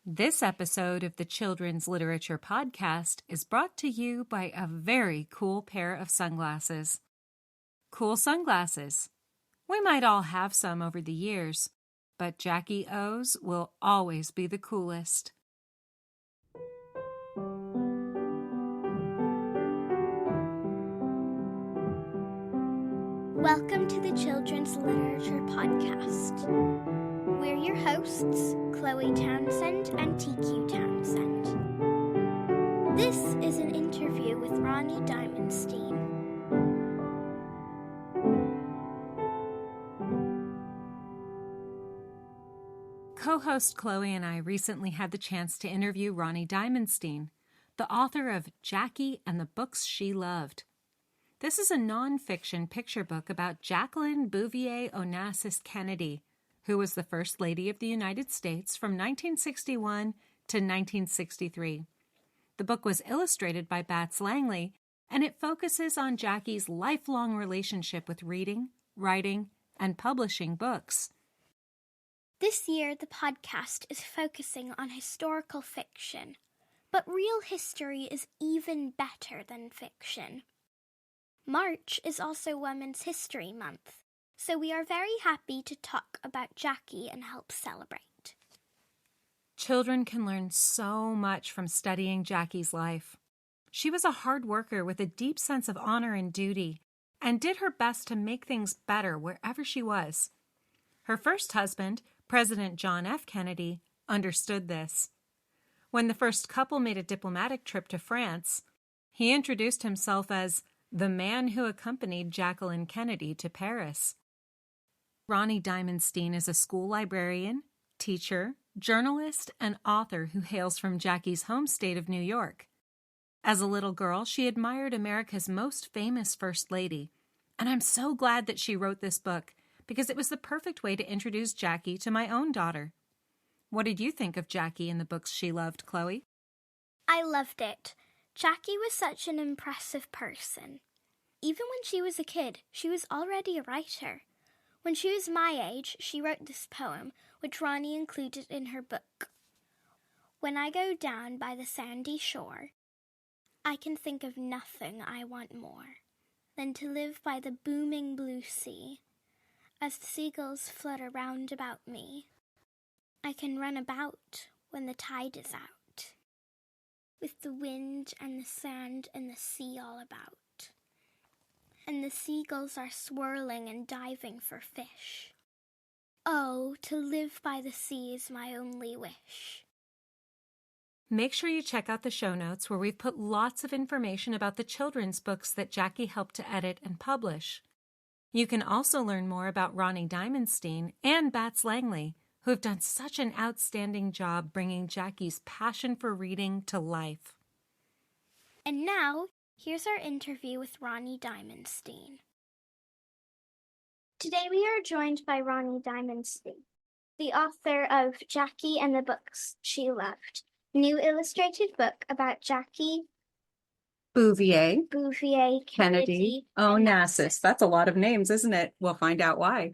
This episode of the Children's Literature Podcast is brought to you by a very cool pair of sunglasses. Cool sunglasses. We might all have some over the years, but Jackie O's will always be the coolest. Welcome to the Children's Literature Podcast. We're your hosts, Chloe Townsend and TQ Townsend. This is an interview with Ronni Diamondstein. Co-host Chloe and I recently had the chance to interview Ronni Diamondstein, the author of Jackie and the Books She Loved. This is a nonfiction picture book about Jacqueline Bouvier Onassis Kennedy, who was the First Lady of the United States from 1961 to 1963. The book was illustrated by Bats Langley, and it focuses on Jackie's lifelong relationship with reading, writing, and publishing books. This year, the podcast is focusing on historical fiction, but real history is even better than fiction. March is also Women's History Month, so we are very happy to talk about Jackie and help celebrate. Children can learn so much from studying Jackie's life. She was a hard worker with a deep sense of honor and duty, and did her best to make things better wherever she was. Her first husband, President John F. Kennedy, understood this. When the first couple made a diplomatic trip to France, he introduced himself as the man who accompanied Jacqueline Kennedy to Paris. Ronni Diamondstein is a school librarian, teacher, journalist, and author who hails from Jackie's home state of New York. As a little girl, she admired America's most famous First Lady, and I'm so glad that she wrote this book because it was the perfect way to introduce Jackie to my own daughter. What did you think of Jackie and the Books She Loved, Chloe? I loved it. Jackie was such an impressive person. Even when she was a kid, she was already a writer. When she was my age, she wrote this poem, which Ronni included in her book. When I go down by the sandy shore, I can think of nothing I want more than to live by the booming blue sea. As the seagulls flutter round about me, I can run about when the tide is out, with the wind and the sand and the sea all about. And the seagulls are swirling and diving for fish. Oh, to live by the sea is my only wish. Make sure you check out the show notes where we've put lots of information about the children's books that Jackie helped to edit and publish. You can also learn more about Ronni Diamondstein and Bats Langley, who have done such an outstanding job bringing Jackie's passion for reading to life. And now, here's our interview with Ronni Diamondstein. Today we are joined by Ronni Diamondstein, the author of Jackie and the Books She Loved, a new illustrated book about Jackie Bouvier Kennedy Onassis. That's a lot of names, isn't it? We'll find out why.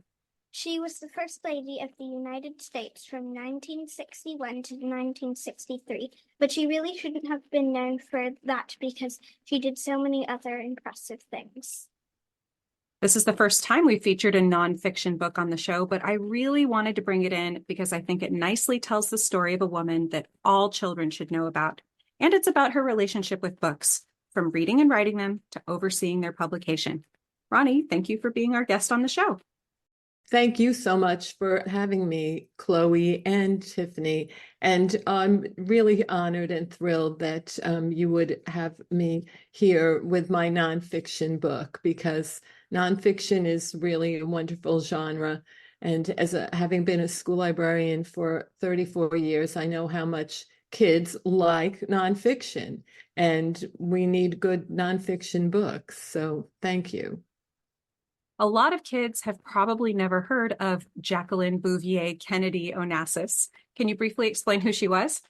She was the First Lady of the United States from 1961 to 1963, but she really shouldn't have been known for that because she did so many other impressive things. This is the first time we've featured a nonfiction book on the show, but I really wanted to bring it in because I think it nicely tells the story of a woman that all children should know about. And it's about her relationship with books, from reading and writing them to overseeing their publication. Ronni, thank you for being our guest on the show. Thank you so much for having me, Chloe and Tiffany. And I'm really honored and thrilled that you would have me here with my nonfiction book, because nonfiction is really a wonderful genre. And having been a school librarian for 34 years, I know how much kids like nonfiction, and we need good nonfiction books. So thank you. A lot of kids have probably never heard of Jacqueline Bouvier Kennedy Onassis. Can you briefly explain who she was?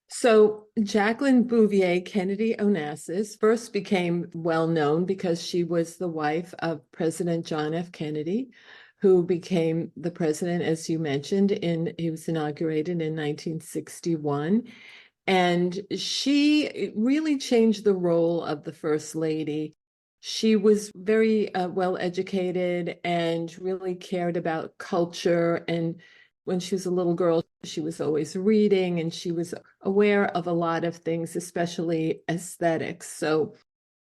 So Jacqueline Bouvier Kennedy Onassis first became well known because she was the wife of President John F. Kennedy, who became the president, as you mentioned, he was inaugurated in 1961. And she really changed the role of the First Lady. She was very well educated and really cared about culture. And when she was a little girl, she was always reading, and she was aware of a lot of things, especially aesthetics. So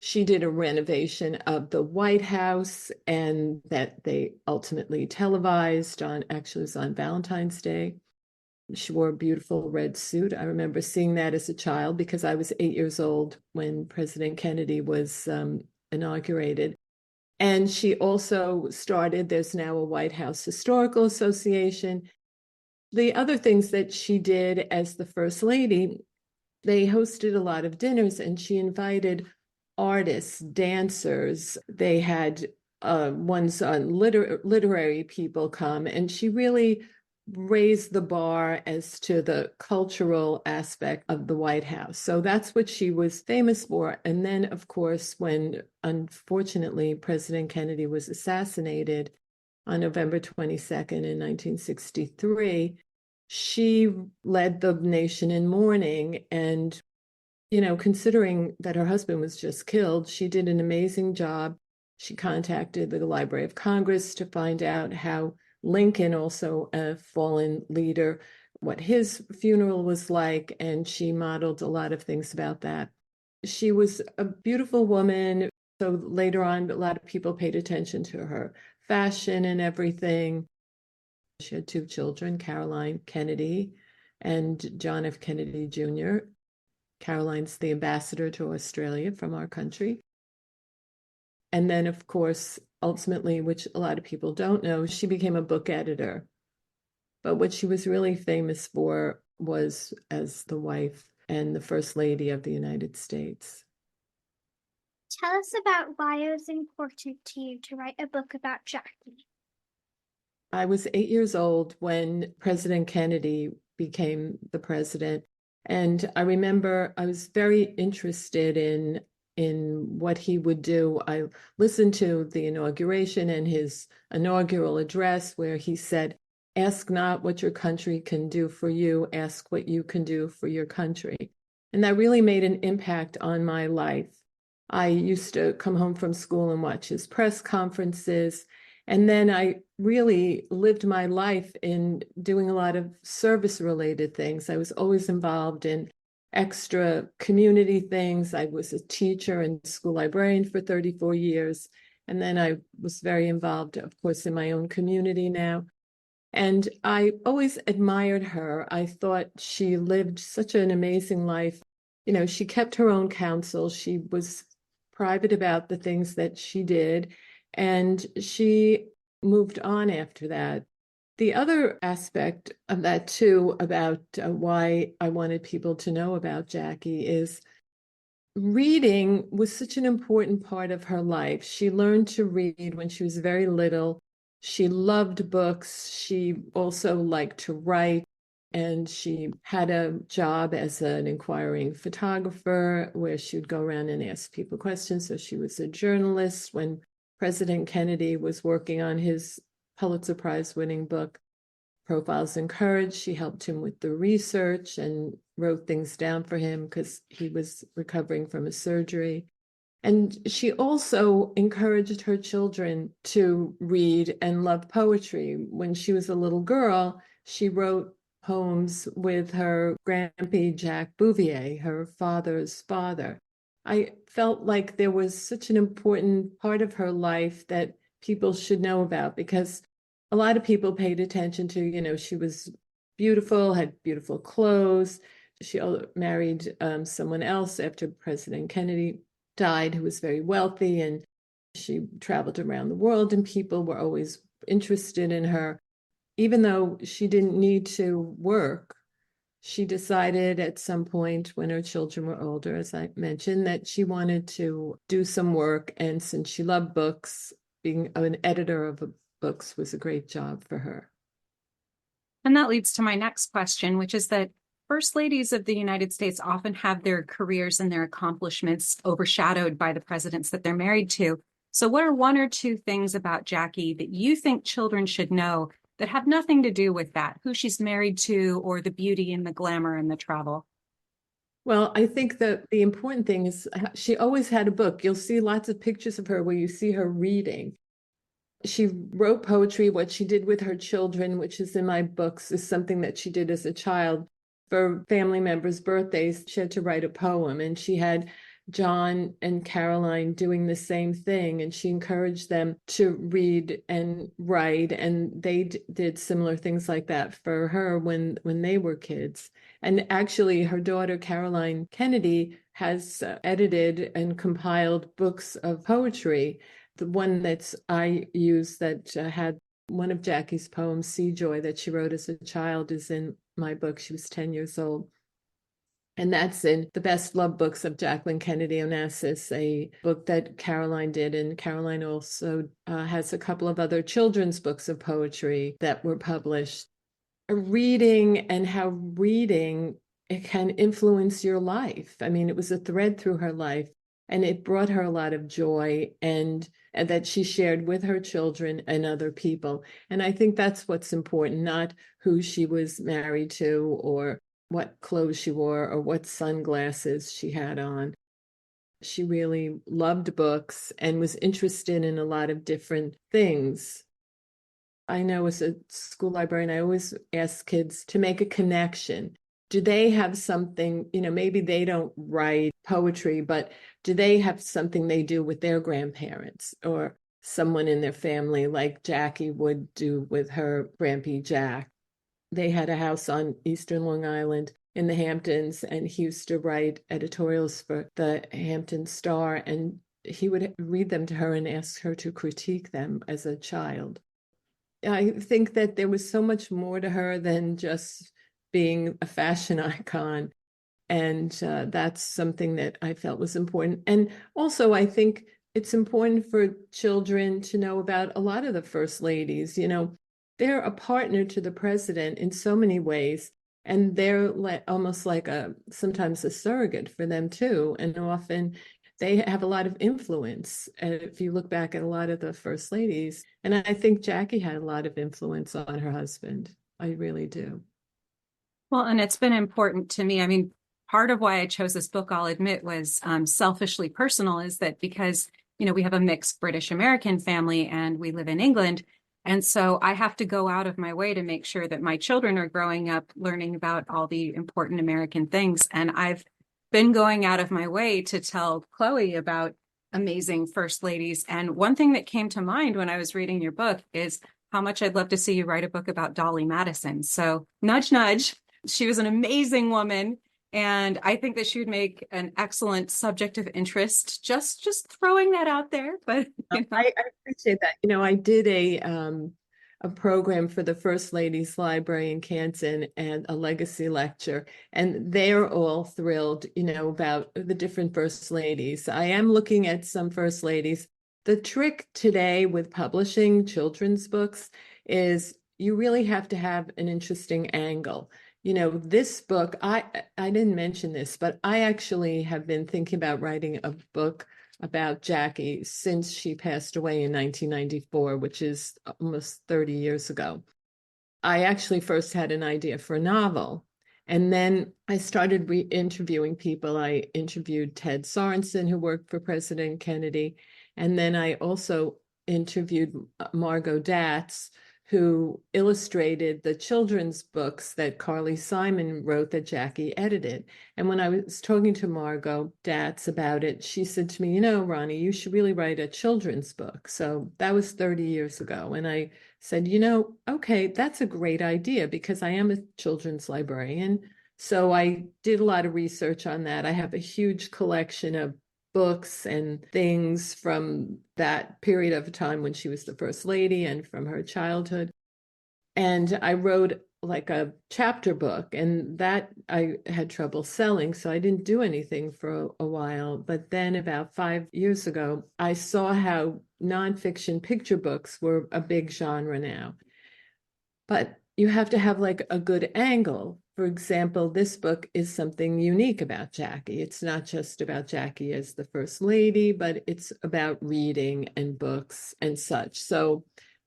she did a renovation of the White House, and that they ultimately televised actually it was on Valentine's Day. She wore a beautiful red suit. I remember seeing that as a child because I was 8 years old when President Kennedy was inaugurated. And she also there's now a White House Historical Association. The other things that she did as the First Lady, they hosted a lot of dinners, and she invited artists, dancers. They had ones on literary people come, and she really raised the bar as to the cultural aspect of the White House. So that's what she was famous for. And then, of course, when unfortunately President Kennedy was assassinated on November 22nd in 1963, she led the nation in mourning. And considering that her husband was just killed, she did an amazing job. She contacted the Library of Congress to find out how Lincoln, also a fallen leader, what his funeral was like, and she modeled a lot of things about that. She was a beautiful woman. So later on, a lot of people paid attention to her fashion and everything. She had two children, Caroline Kennedy and John F. Kennedy Jr. Caroline's the ambassador to Australia from our country. And then, of course, ultimately, which a lot of people don't know, she became a book editor. But what she was really famous for was as the wife and the First Lady of the United States. Tell us about why it was important to you to write a book about Jackie. I was 8 years old when President Kennedy became the president. And I remember I was very interested in what he would do. I listened to the inauguration and his inaugural address where he said, "Ask not what your country can do for you, ask what you can do for your country." And that really made an impact on my life. I used to come home from school and watch his press conferences. And then I really lived my life in doing a lot of service-related things. I was always involved in extra community things. I was a teacher and school librarian for 34 years. And then I was very involved, of course, in my own community now. And I always admired her. I thought she lived such an amazing life. She kept her own counsel. She was private about the things that she did. And she moved on after that. The other aspect of that, too, about why I wanted people to know about Jackie is reading was such an important part of her life. She learned to read when she was very little. She loved books. She also liked to write. And she had a job as an inquiring photographer where she would go around and ask people questions. So she was a journalist when President Kennedy was working on his Pulitzer Prize winning book, Profiles in Courage. She helped him with the research and wrote things down for him because he was recovering from a surgery. And she also encouraged her children to read and love poetry. When she was a little girl, she wrote poems with her grandpa, Jacques Bouvier, her father's father. I felt like there was such an important part of her life that people should know about because a lot of people paid attention to, she was beautiful, had beautiful clothes. She married someone else after President Kennedy died, who was very wealthy, and she traveled around the world, and people were always interested in her. Even though she didn't need to work, she decided at some point when her children were older, as I mentioned, that she wanted to do some work. And since she loved books, being an editor of books was a great job for her. And that leads to my next question, which is that First Ladies of the United States often have their careers and their accomplishments overshadowed by the presidents that they're married to. So what are one or two things about Jackie that you think children should know that have nothing to do with that, who she's married to or the beauty and the glamour and the travel? Well, I think that the important thing is she always had a book. You'll see lots of pictures of her where you see her reading. She wrote poetry. What she did with her children, which is in my books, is something that she did as a child. For family members' birthdays, she had to write a poem, and she had John and Caroline doing the same thing, and she encouraged them to read and write, and they did similar things like that for her when they were kids. And actually, her daughter, Caroline Kennedy, has edited and compiled books of poetry. The one that I use that had one of Jackie's poems, Sea Joy, that she wrote as a child, is in my book. She was 10 years old. And that's in the Best Love Books of Jacqueline Kennedy Onassis, a book that Caroline did. And Caroline also has a couple of other children's books of poetry that were published. Reading and how reading it can influence your life. I mean, it was a thread through her life, and it brought her a lot of joy and that she shared with her children and other people. And I think that's what's important, not who she was married to or what clothes she wore or what sunglasses she had on. She really loved books and was interested in a lot of different things. I know as a school librarian, I always ask kids to make a connection. Do they have something, maybe they don't write poetry, but do they have something they do with their grandparents or someone in their family like Jackie would do with her Grampy Jack? They had a house on Eastern Long Island in the Hamptons, and he used to write editorials for the Hampton Star, and he would read them to her and ask her to critique them as a child. I think that there was so much more to her than just being a fashion icon. And that's something that I felt was important. And also, I think it's important for children to know about a lot of the first ladies. They're a partner to the president in so many ways. And they're almost like sometimes a surrogate for them too. And often they have a lot of influence. And if you look back at a lot of the first ladies, and I think Jackie had a lot of influence on her husband. I really do. Well, and it's been important to me. I mean, part of why I chose this book, I'll admit, was selfishly personal, is that because, we have a mixed British American family and we live in England. And so I have to go out of my way to make sure that my children are growing up learning about all the important American things. And I've been going out of my way to tell Chloe about amazing first ladies. And one thing that came to mind when I was reading your book is how much I'd love to see you write a book about Dolly Madison. So nudge, nudge. She was an amazing woman. And I think that she would make an excellent subject of interest. Just throwing that out there. But I appreciate that. I did a program for the First Ladies Library in Canton and a legacy lecture, and they're all thrilled, about the different first ladies. I am looking at some first ladies. The trick today with publishing children's books is you really have to have an interesting angle. This book, I didn't mention this, but I actually have been thinking about writing a book about Jackie since she passed away in 1994, which is almost 30 years ago. I actually first had an idea for a novel, and then I started interviewing people. I interviewed Ted Sorensen, who worked for President Kennedy, and then I also interviewed Margot Datz, who illustrated the children's books that Carly Simon wrote that Jackie edited. And when I was talking to Margot Datz about it, she said to me, Ronni, you should really write a children's book. So that was 30 years ago. And I said, okay, that's a great idea because I am a children's librarian. So I did a lot of research on that. I have a huge collection of books and things from that period of time when she was the first lady and from her childhood. And I wrote like a chapter book, and that I had trouble selling, so I didn't do anything for a while. But then about 5 years ago, I saw how nonfiction picture books were a big genre now. But you have to have like a good angle for example, this book is something unique about Jackie. It's not just about Jackie as the first lady, but it's about reading and books and such. So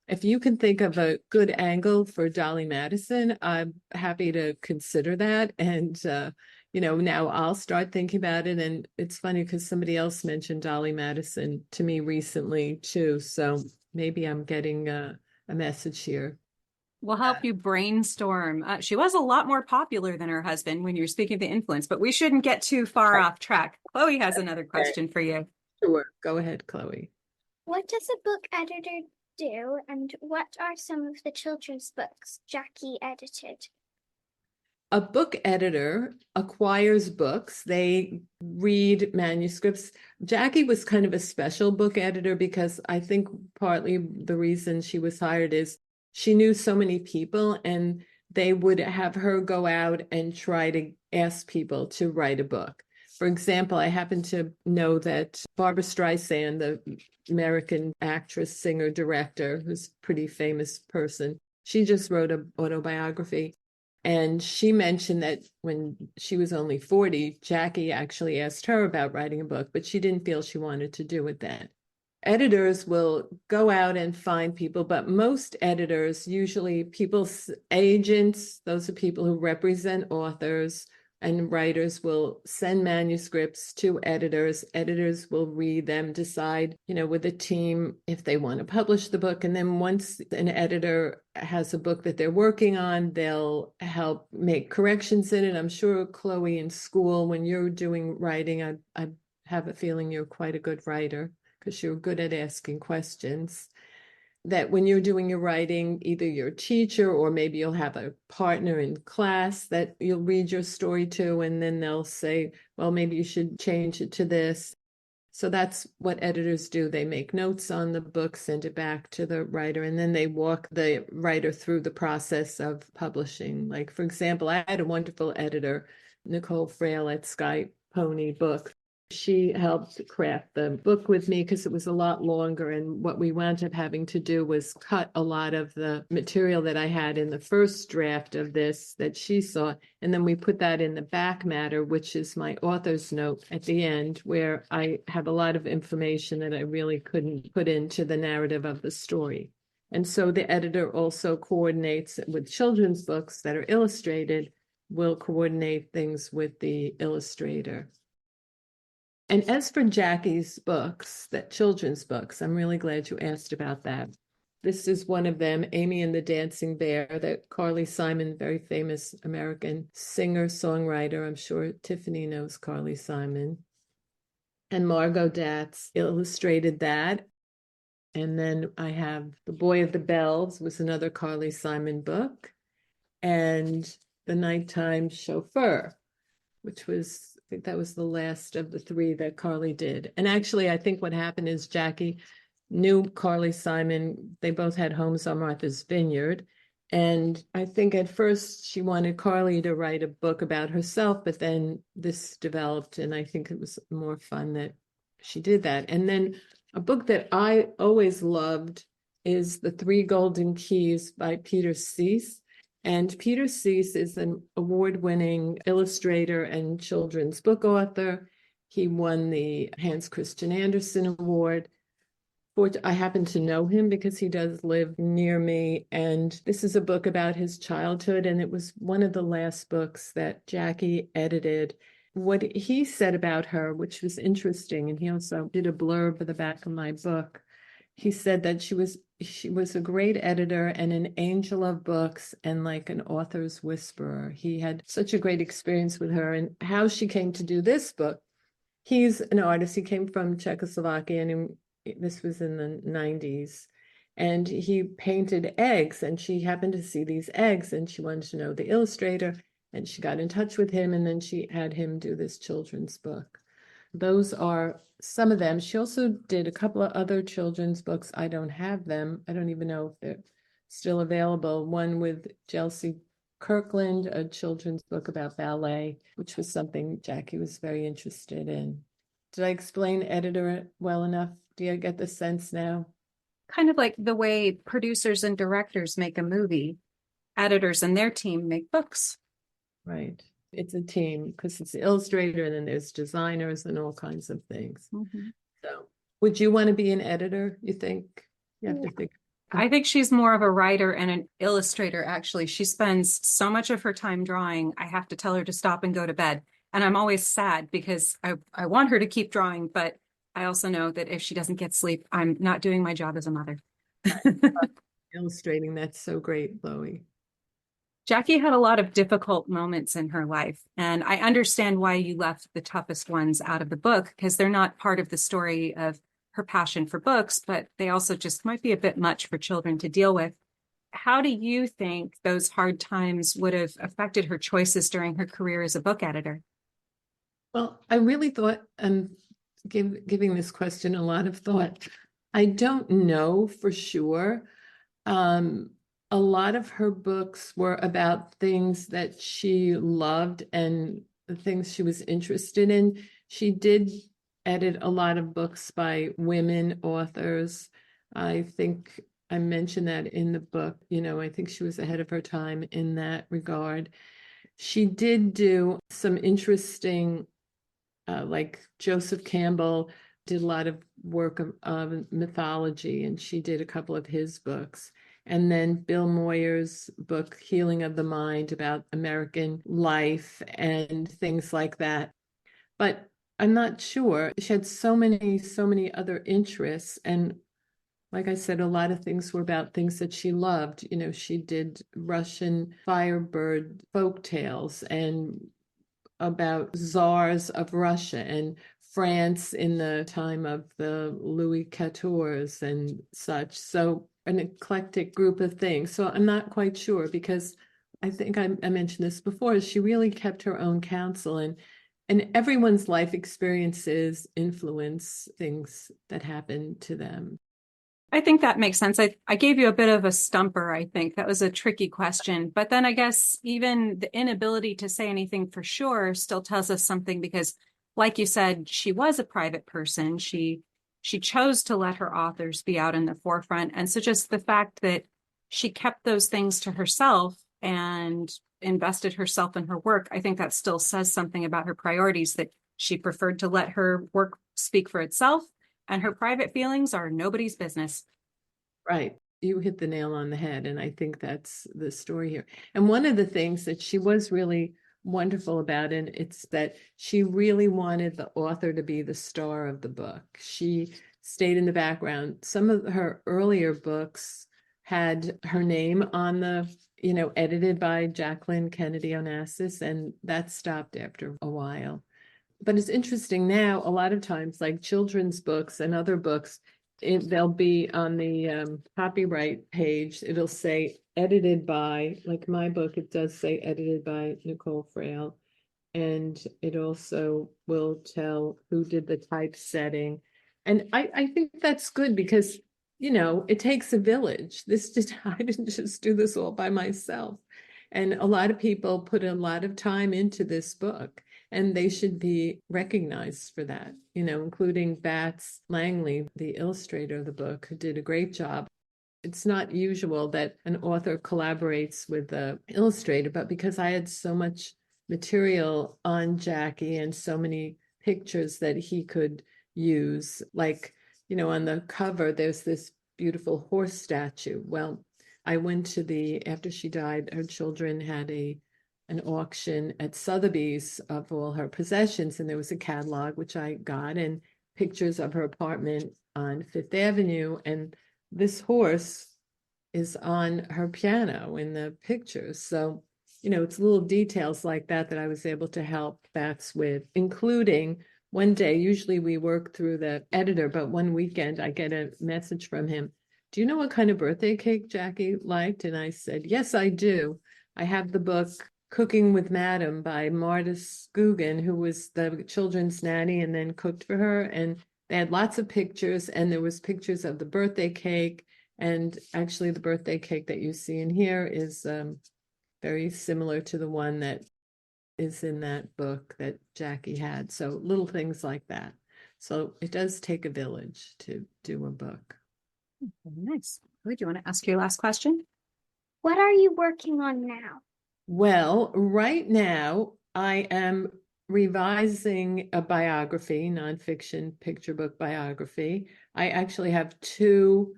if you can think of a good angle for Dolly Madison, I'm happy to consider that. And, now I'll start thinking about it. And it's funny because somebody else mentioned Dolly Madison to me recently too. So maybe I'm getting a message here. We'll help you brainstorm. She was a lot more popular than her husband when you're speaking of the influence, but we shouldn't get too far off track. Chloe has another question for you. Sure. Go ahead, Chloe. What does a book editor do, and what are some of the children's books Jackie edited? A book editor acquires books. They read manuscripts. Jackie was kind of a special book editor because I think partly the reason she was hired is she knew so many people, and they would have her go out and try to ask people to write a book. For example, I happen to know that Barbra Streisand, the American actress, singer, director, who's a pretty famous person, she just wrote an autobiography. And she mentioned that when she was only 40, Jackie actually asked her about writing a book, but she didn't feel she wanted to do it then. Editors will go out and find people, but most editors, usually people's agents, those are people who represent authors, and writers will send manuscripts to editors. Editors will read them, decide, with a team if they want to publish the book. And then once an editor has a book that they're working on, they'll help make corrections in it. I'm sure, Chloe, in school, when you're doing writing, I have a feeling you're quite a good writer because you're good at asking questions. That when you're doing your writing, either your teacher or maybe you'll have a partner in class that you'll read your story to, and then they'll say, well, maybe you should change it to this. So that's what editors do. They make notes on the book, send it back to the writer, and then they walk the writer through the process of publishing. Like, for example, I had a wonderful editor, Nicole Frail at Sky Pony Books. She helped craft the book with me because it was a lot longer. And what we wound up having to do was cut a lot of the material that I had in the first draft of this that she saw. And then we put that in the back matter, which is my author's note at the end, where I have a lot of information that I really couldn't put into the narrative of the story. And so the editor also coordinates with children's books that are illustrated, will coordinate things with the illustrator. And as for Jackie's books, that children's books, I'm really glad you asked about that. This is one of them, Amy and the Dancing Bear, that Carly Simon, very famous American singer, songwriter. I'm sure Tiffany knows Carly Simon. And Margot Datz illustrated that. And then I have The Boy of the Bells was another Carly Simon book. And The Nighttime Chauffeur, which was, I think that was the last of the three that Carly did. And actually, I think what happened is Jackie knew Carly Simon. They both had homes on Martha's Vineyard. And I think at first she wanted Carly to write a book about herself, but then this developed, and I think it was more fun that she did that. And then a book that I always loved is The Three Golden Keys by Peter Cease. And Peter Cease is an award-winning illustrator and children's book author. He won the Hans Christian Andersen Award. I happen to know him because he does live near me. And this is a book about his childhood. And it was one of the last books that Jackie edited. What he said about her, which was interesting, and he also did a blurb at the back of my book. He said that she was a great editor and an angel of books and like an author's whisperer. He had such a great experience with her, and how she came to do this book. He's an artist. He came from Czechoslovakia, and this was in the 90s. And he painted eggs, and she happened to see these eggs, and she wanted to know the illustrator, and she got in touch with him, and then she had him do this children's book. Those are some of them. She also did a couple of other children's books. I don't have them. I don't even know if they're still available. One with Chelsea Kirkland, a children's book about ballet, which was something Jackie was very interested in. Did I explain editor well enough? Do you get the sense now? Kind of like the way producers and directors make a movie, editors and their team make books. Right. It's a team because it's the illustrator and then there's designers and all kinds of things. Mhm. So would you want to be an editor, you think? You have to think. I think she's more of a writer and an illustrator, actually. She spends so much of her time drawing. I have to tell her to stop and go to bed. And I'm always sad because I want her to keep drawing, but I also know that if she doesn't get sleep, I'm not doing my job as a mother. Illustrating, that's so great, Chloe. Jackie had a lot of difficult moments in her life, and I understand why you left the toughest ones out of the book, because they're not part of the story of her passion for books, but they also just might be a bit much for children to deal with. How do you think those hard times would have affected her choices during her career as a book editor? Well, I really thought, and giving this question a lot of thought, I don't know for sure. A lot of her books were about things that she loved and the things she was interested in. She did edit a lot of books by women authors. I think I mentioned that in the book. I think she was ahead of her time in that regard. She did do some interesting, like Joseph Campbell did a lot of work of mythology, and she did a couple of his books. And then Bill Moyer's book, Healing of the Mind, about American life and things like that. But I'm not sure. She had so many other interests. And like I said, a lot of things were about things that she loved. She did Russian Firebird folk tales and about czars of Russia and France in the time of the Louis XIV and such. So an eclectic group of things. So I'm not quite sure because I think I mentioned this before. She really kept her own counsel, and everyone's life experiences influence things that happen to them. I think that makes sense. I gave you a bit of a stumper, I think. That was a tricky question. But then I guess even the inability to say anything for sure still tells us something because, like you said, she was a private person. She chose to let her authors be out in the forefront. And so just the fact that she kept those things to herself and invested herself in her work, I think that still says something about her priorities, that she preferred to let her work speak for itself. And her private feelings are nobody's business. Right. You hit the nail on the head. And I think that's the story here. And one of the things that she was really wonderful about it, it's that she really wanted the author to be the star of the book. She stayed in the background. Some of her earlier books had her name on the, edited by Jacqueline Kennedy Onassis, and that stopped after a while. But it's interesting now, a lot of times, like children's books and other books, they'll be on the copyright page. It'll say edited by, like my book, it does say edited by Nicole Frail. And it also will tell who did the typesetting. And I think that's good because, it takes a village. I didn't just do this all by myself. And a lot of people put a lot of time into this book. And they should be recognized for that, including Bats Langley, the illustrator of the book, who did a great job. It's not usual that an author collaborates with the illustrator, but because I had so much material on Jackie and so many pictures that he could use, like, on the cover, there's this beautiful horse statue. Well, I went to after she died, her children had an auction at Sotheby's of all her possessions, and there was a catalog which I got and pictures of her apartment on Fifth Avenue, and this horse is on her piano in the pictures. So, it's little details like that I was able to help Bats with, including one day, usually we work through the editor, but one weekend I get a message from him. Do you know what kind of birthday cake Jackie liked? And I said, yes, I do. I have the book Cooking with Madam by Marta Scoogan, who was the children's nanny and then cooked for her. And they had lots of pictures, and there was pictures of the birthday cake. And actually the birthday cake that you see in here is very similar to the one that is in that book that Jackie had. So little things like that. So it does take a village to do a book. Very nice. Do you want to ask your last question? What are you working on now? Well, right now I am revising a biography, nonfiction picture book biography. I actually have two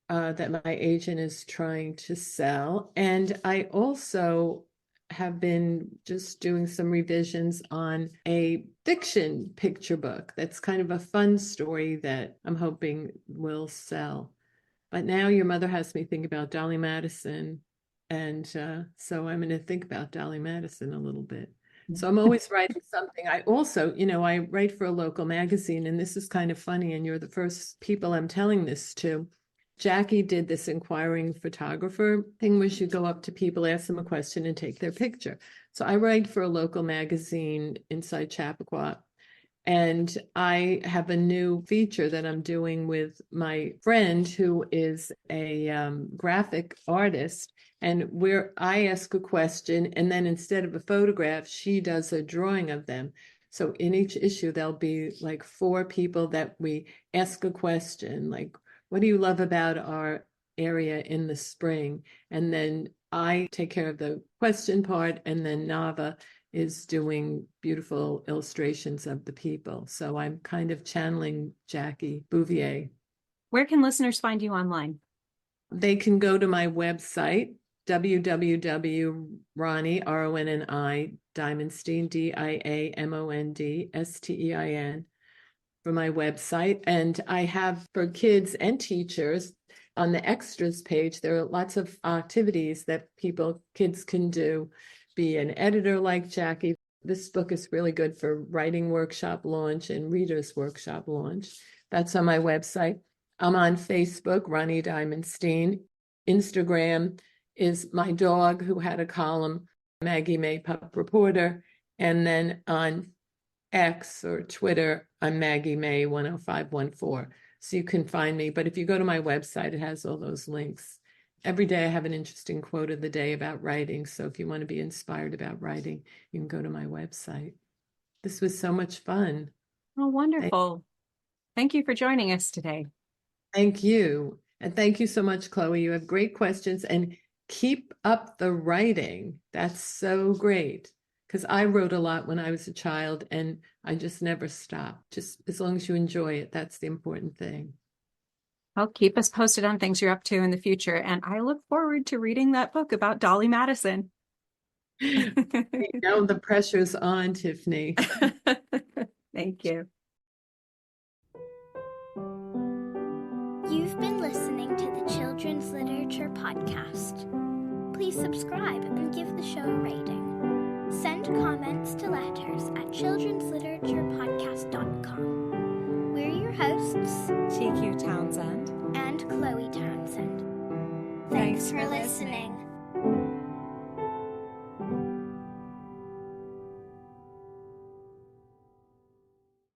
that my agent is trying to sell. And I also have been just doing some revisions on a fiction picture book that's kind of a fun story that I'm hoping will sell. But now your mother has me think about Dolly Madison. And so I'm going to think about Dolly Madison a little bit. So I'm always writing something. I also, I write for a local magazine, and this is kind of funny. And you're the first people I'm telling this to. Jackie did this inquiring photographer thing where you go up to people, ask them a question, and take their picture. So I write for a local magazine inside Chappaqua. And I have a new feature that I'm doing with my friend who is a graphic artist. And where I ask a question, and then instead of a photograph, she does a drawing of them. So in each issue, there'll be like 4 people that we ask a question, like, what do you love about our area in the spring? And then I take care of the question part, and then Nava is doing beautiful illustrations of the people. So I'm kind of channeling Jackie Bouvier. Where can listeners find you online? They can go to my website, www.Ronni, R-O-N-N-I, Diamondstein, Diamondstein, for my website. And I have for kids and teachers on the extras page, there are lots of activities that kids can do. Be an editor like Jackie. This book is really good for writing workshop launch and readers workshop launch. That's on my website. I'm on Facebook, Ronni Diamondstein. Instagram is my dog who had a column, Maggie May Pup Reporter. And then on X or Twitter, I'm Maggie May 10514. So you can find me. But if you go to my website, it has all those links. Every day I have an interesting quote of the day about writing. So if you want to be inspired about writing, you can go to my website. This was so much fun. Oh, wonderful. Thank you for joining us today. Thank you. And thank you so much, Chloe. You have great questions, and keep up the writing. That's so great. Because I wrote a lot when I was a child, and I just never stopped. Just as long as you enjoy it, that's the important thing. Well, keep us posted on things you're up to in the future. And I look forward to reading that book about Dolly Madison. The pressure's on, Tiffany. Thank you. You've been listening to the Children's Literature Podcast. Please subscribe and give the show a rating. Send comments to letters at children'sliteraturepodcast.com. We're your hosts, TQ Townsend and Chloe Townsend. Thanks for listening.